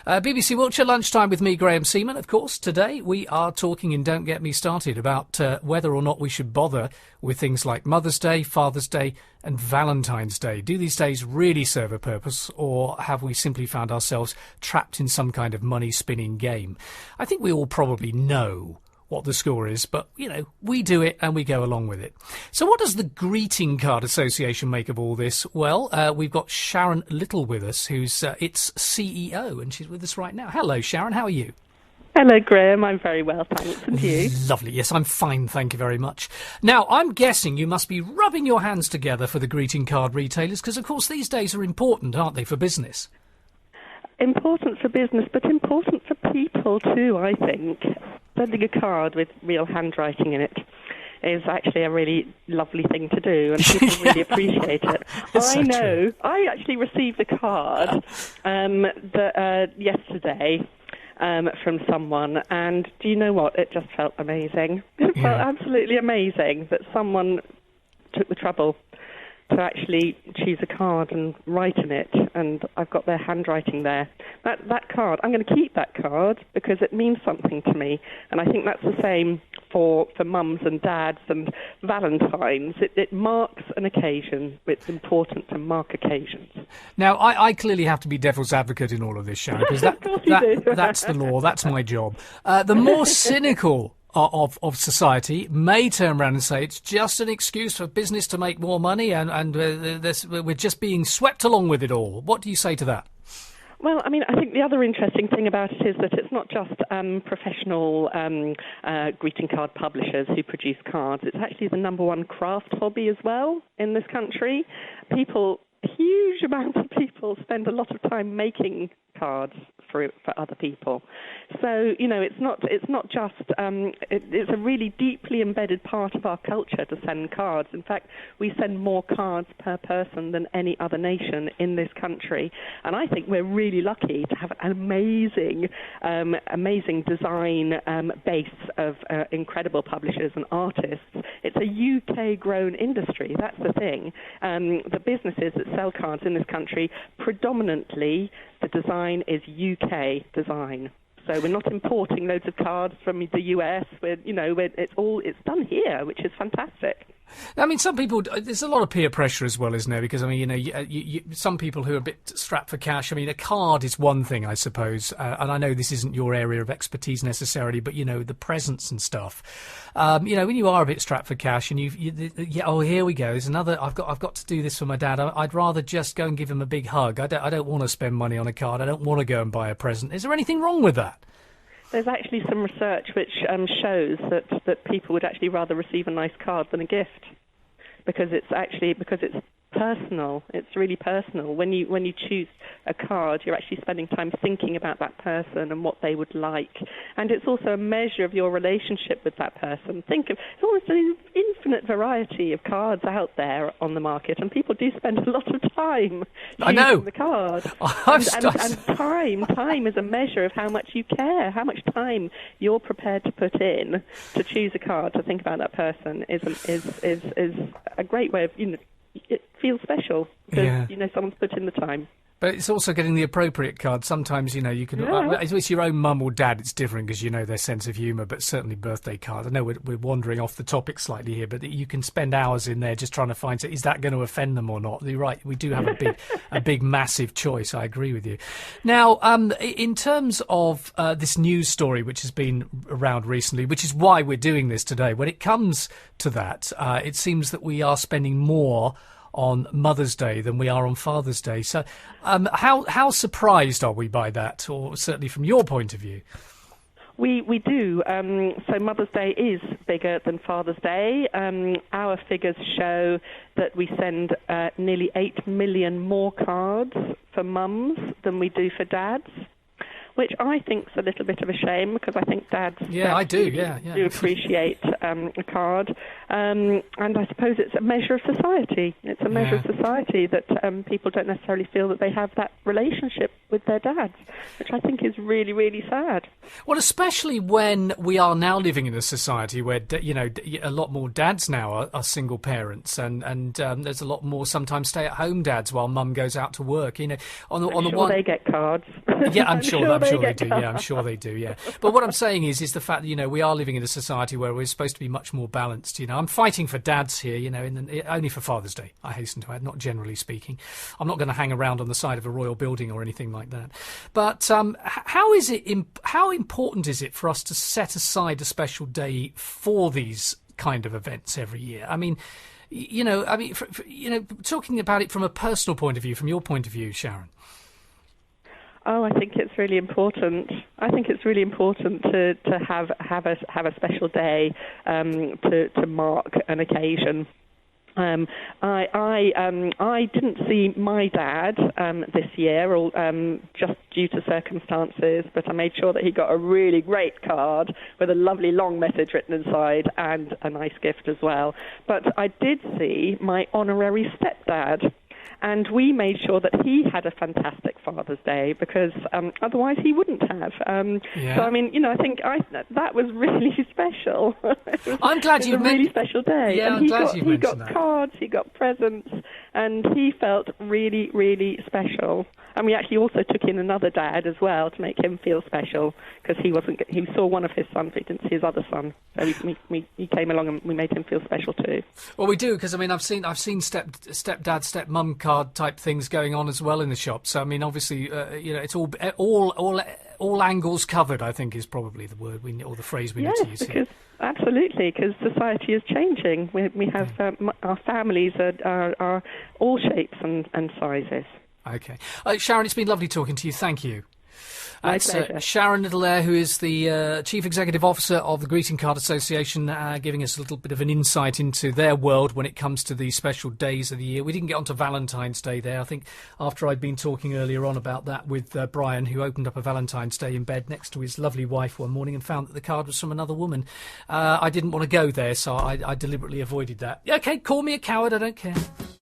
BBC Wiltshire Lunchtime with me, Graham Seaman. Of course, today we are talking, and don't get me started, about whether or not we should bother with things like Mother's Day, Father's Day and Valentine's Day. Do these days really serve a purpose, or have we simply found ourselves trapped in some kind of money-spinning game? I think we all probably know what the score is, but, we do it and we go along with it. So what does the Greeting Card Association make of all this? Well, we've got Sharon Little with us, who's its CEO, and she's with us right now. Hello, Sharon, how are you? Hello, Graham. I'm very well, thanks. And you? Lovely. Yes, I'm fine, thank you very much. Now, I'm guessing you must be rubbing your hands together for the greeting card retailers, because, of course, these days are important, aren't they, for business? Important for business, but important for people too, I think. Sending a card with real handwriting in it is actually a really lovely thing to do, and people really appreciate it. I know. I actually received a card yesterday from someone, and do you know what? It just felt amazing. It felt absolutely amazing that someone took the trouble to actually choose a card and write in it, and I've got their handwriting there. That card, I'm going to keep that card because it means something to me, and I think that's the same for mums and dads and Valentine's. It marks an occasion. It's important to mark occasions. Now, I clearly have to be devil's advocate in all of this, Sharon, because that's the law, that's my job. The more cynical of society may turn around and say it's just an excuse for business to make more money, and we're just being swept along with it all. What do you say to that? Well, I think the other interesting thing about it is that it's not just professional greeting card publishers who produce cards. It's actually the number one craft hobby as well in this country. Huge amounts of people spend a lot of time making cards for other people. So, it's not just, it's a really deeply embedded part of our culture to send cards. In fact, we send more cards per person than any other nation in this country. And I think we're really lucky to have an amazing design base of incredible publishers and artists. It's a UK-grown industry, that's the thing. The businesses that sell cards in this country, predominantly the design is UK design. So we're not importing loads of cards from the US. It's done here, which is fantastic. Some people, there's a lot of peer pressure as well, isn't there? Because, some people who are a bit strapped for cash, a card is one thing, I suppose. And I know this isn't your area of expertise necessarily, but, the presents and stuff. When you are a bit strapped for cash and here we go. There's another, I've got to do this for my dad. I'd rather just go and give him a big hug. I don't want to spend money on a card. I don't want to go and buy a present. Is there anything wrong with that? There's actually some research which shows that people would actually rather receive a nice card than a gift, because it's personal. It's really personal. When you choose a card, you're actually spending time thinking about that person and what they would like, and it's also a measure of your relationship with that person. There's almost an infinite variety of cards out there on the market, and people do spend a lot of time choosing the card. And time is a measure of how much you care, how much time you're prepared to put in to choose a card, to think about that person is a great way of it feels special because someone's put in the time. But it's also getting the appropriate card. Sometimes, you can... it's your own mum or dad, it's different because their sense of humour, but certainly birthday cards. I know we're wandering off the topic slightly here, but you can spend hours in there just trying to find, is that going to offend them or not? You're right, we do have a big, massive choice. I agree with you. Now, in terms of this news story which has been around recently, which is why we're doing this today, when it comes to that, it seems that we are spending more on Mother's Day than we are on Father's Day. So how surprised are we by that, or certainly from your point of view? We do. So Mother's Day is bigger than Father's Day. Our figures show that we send nearly 8 million more cards for mums than we do for dads. which I think's a little bit of a shame, because I think dads do appreciate a card. And I suppose it's a measure of society. It's a measure of society that people don't necessarily feel that they have that relationship with their dads, which I think is really, really sad. Well, especially when we are now living in a society where, a lot more dads now are single parents, and there's a lot more sometimes stay-at-home dads while mum goes out to work. I'm sure they get cards. Yeah, I'm sure they do. Yeah, I'm sure they do. Yeah, but what I'm saying is the fact that we are living in a society where we're supposed to be much more balanced. I'm fighting for dads here. Only for Father's Day, I hasten to add, not generally speaking. I'm not going to hang around on the side of a royal building or anything like that. But how important is it for us to set aside a special day for these kind of events every year? I mean, talking about it from a personal point of view, from your point of view, Sharon. Oh, I think it's really important. I think it's really important to have a special day to mark an occasion. I didn't see my dad this year, just due to circumstances, but I made sure that he got a really great card with a lovely long message written inside and a nice gift as well. But I did see my honorary stepdad, and we made sure that he had a fantastic Father's Day, because otherwise he wouldn't have. So, I think that was really special. I'm glad you mentioned. It was a really special day. Yeah, and he got cards, he got presents, and he felt really, really special. And we actually also took in another dad as well to make him feel special, because he saw one of his sons, but he didn't see his other son. So he came along and we made him feel special too. Well, we do, because I've seen stepdad, stepmum card type things going on as well in the shop. So obviously, it's all angles covered, I think, is probably the word or the phrase we need to use here. Absolutely, because society is changing. We have our families are all shapes and sizes. Okay. Sharon, it's been lovely talking to you. Thank you. My pleasure. Sharon Little there, who is the Chief Executive Officer of the Greeting Card Association, giving us a little bit of an insight into their world when it comes to these special days of the year. We didn't get onto Valentine's Day there. I think after I'd been talking earlier on about that with Brian, who opened up a Valentine's Day in bed next to his lovely wife one morning and found that the card was from another woman. I didn't want to go there, so I deliberately avoided that. Okay, call me a coward, I don't care.